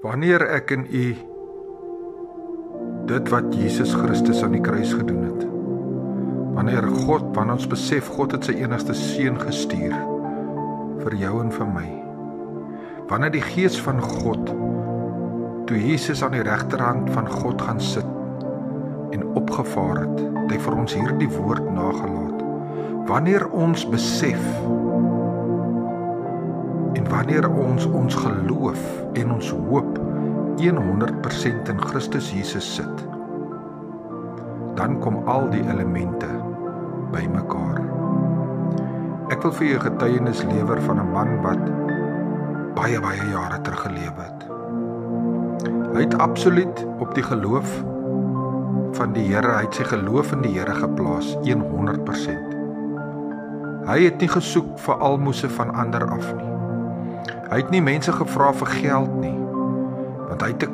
Wanneer ek en u dit wat Jesus Christus aan die kruis gedoen het, wanneer ons besef God het sy enigste seun gestuur vir jou en vir my, wanneer die Gees van God, toe Jesus aan die regterhand van God gaan sit en opgevaar het hy vir ons hierdie woord nagelaat, wanneer ons besef en wanneer ons geloof en ons hoop 100% in Christus Jesus sit, dan kom al die elemente by mekaar. Ek wil vir jou 'n getuienis lewer van 'n man wat baie jare terug gelewe het. Hy het absoluut op die geloof van die Here, hy het sy geloof in die Here geplaas, 100%. Hy het nie gesoek vir almoses van ander af nie. Hy het nie mense gevra vir geld nie, want hy het 'n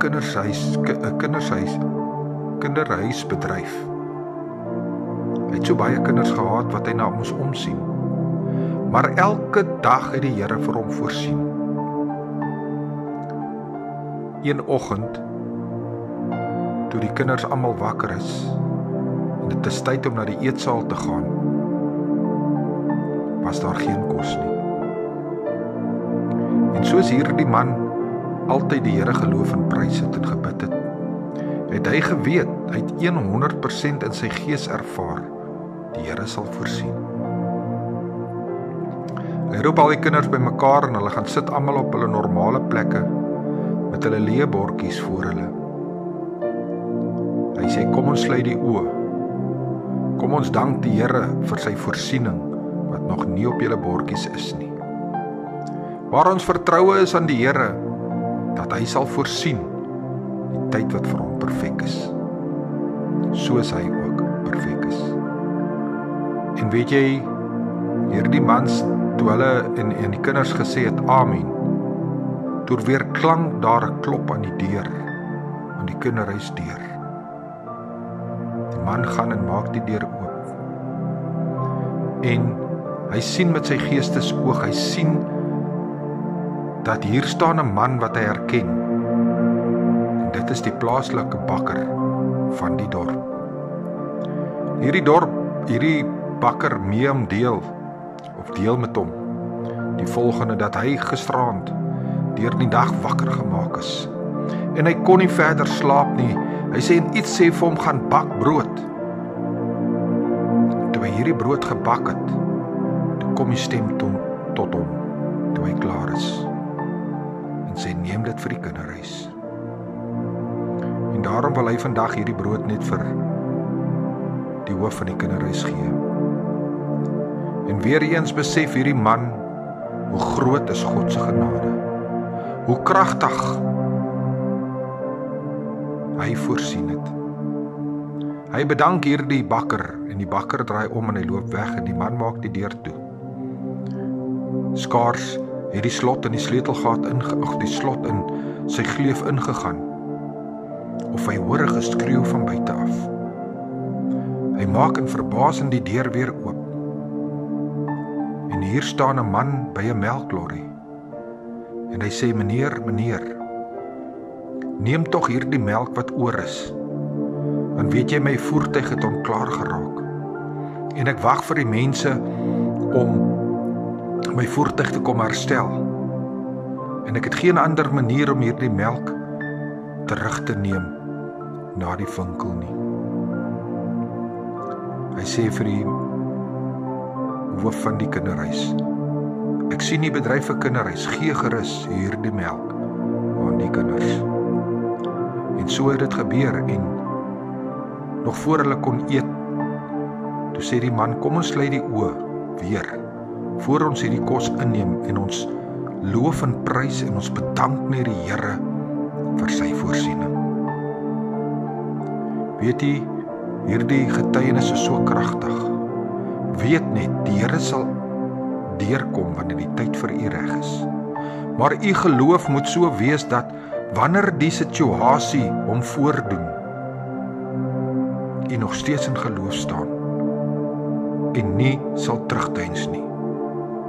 kinderhuisbedryf. Hy het so baie kinders gehad wat hy na moes omsien. Maar elke dag het die Here vir hom voorsien. Een oggend, toe die kinders almal wakker is, en dit is tyd om na die eetsaal te gaan, was daar geen kos nie. En soos hierdie man altyd die Here geloof en prys het en gebid het hy geweet, hy het 100% in sy gees ervaar, die Here sal voorsien. Hy roep al die kinders by mekaar en hulle gaan sit almal op hulle normale plekke met hulle leë bordjies voor hulle. Hy sê, kom ons sluit die oë. Kom ons dank die Here vir sy voorsiening wat nog nie op julle bordjies is nie. Waar ons vertroue is aan die Here dat hy sal voorsien die tyd wat vir hom perfek is, soos hy ook perfek is. En weet jy, hierdie mans, toe hulle en die kinders gesê het amen, toe weer klank daar 'n klop aan die deur, aan die kinderhuisdeur. Die man gaan en maak die deur oop. En hy sien met sy geestesoog, hy sien dat hier staan 'n man wat hy herken. En dit is die plaaslike bakker van die dorp. Hierdie bakker deel met hom die volgende, dat hy gisteraand deur die dag wakker gemaak is. En hy kon nie verder slaap nie. Hy sê, en iets sê vir hom, gaan bak brood. Toe hy hierdie brood gebak het, toe kom die stem tot hom, toe hy klaar is. En sê, neem dit vir die kinderhuis. En daarom wil hy vandag hierdie brood net vir die hoof van die kinderhuis gee. En weer eens besef hierdie man, hoe groot is God se genade, hoe kragtig hy voorsien het. Hy bedank hierdie bakker, en die bakker draai om en hy loop weg, en die man maak die deur toe. Skaars het die slot in die sleutelgat die slot in sy gleuf ingegaan, of hy hoor 'n geskreeu van buite af. Hy maak in verbasing die deur weer oop. En hier staan 'n man by 'n melklorry. En hy sê, meneer, neem tog hierdie melk wat oor is. Want weet jy, my voertuig het onklaar geraak. En ek wag vir die mense om my voertuig te kom herstel. En ek het geen ander manier om hierdie melk terug te neem na die winkel nie. Hy sê vir die hoof van die kinderhuis, ek sien die bedryf vir kinderhuis, gee gerus hierdie melk aan die kinders. En so het dit gebeur, en nog voor hulle kon eet, toe sê die man, kom ons sluit die oë weer, voor ons hierdie kos inneem, en ons loof en prys, en ons bedank net die Here vir sy voorsiening. Weet jy, hierdie getuienis is so kragtig. Weet net, die Here sal deurkom wanneer die tyd vir u reg is. Maar u geloof moet so wees dat wanneer die situasie hom voordoen, u nog steeds in geloof staan en nie sal terugdeins nie.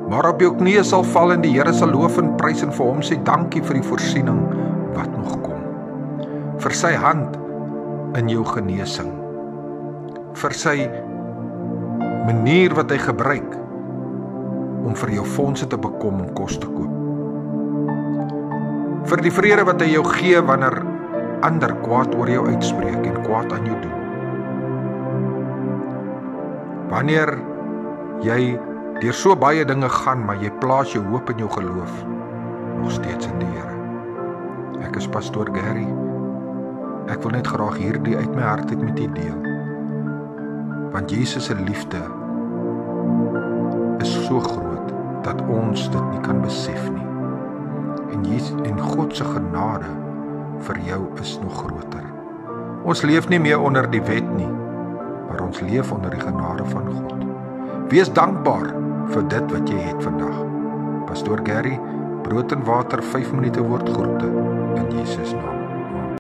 Maar op jou knieë sal val en die Here sal loof en prys en vir hom sê dankie vir die voorsiening wat nog kom, vir sy hand in jou genesing, vir sy manier wat hy gebruik om vir jou fondse te bekom om kos te koop, vir die vrede wat hy jou gee wanneer ander kwaad oor jou uitspreek en kwaad aan jou doen. Wanneer jy deur so baie dinge gaan, maar jy plaas jou hoop en jou geloof nog steeds in die Here. Ek is pastoor Gary. Ek wil net graag hierdie uit my hart uit met u deel. Want Jesus se liefde is so groot dat ons dit nie kan besef nie. En God se genade vir jou is nog groter. Ons leef nie meer onder die wet nie, maar ons leef onder die genade van God. Wees dankbaar vir dit wat jy het vandag. Pastoor Gary, brood en water, 5 minute woordgroete in Jesus naam.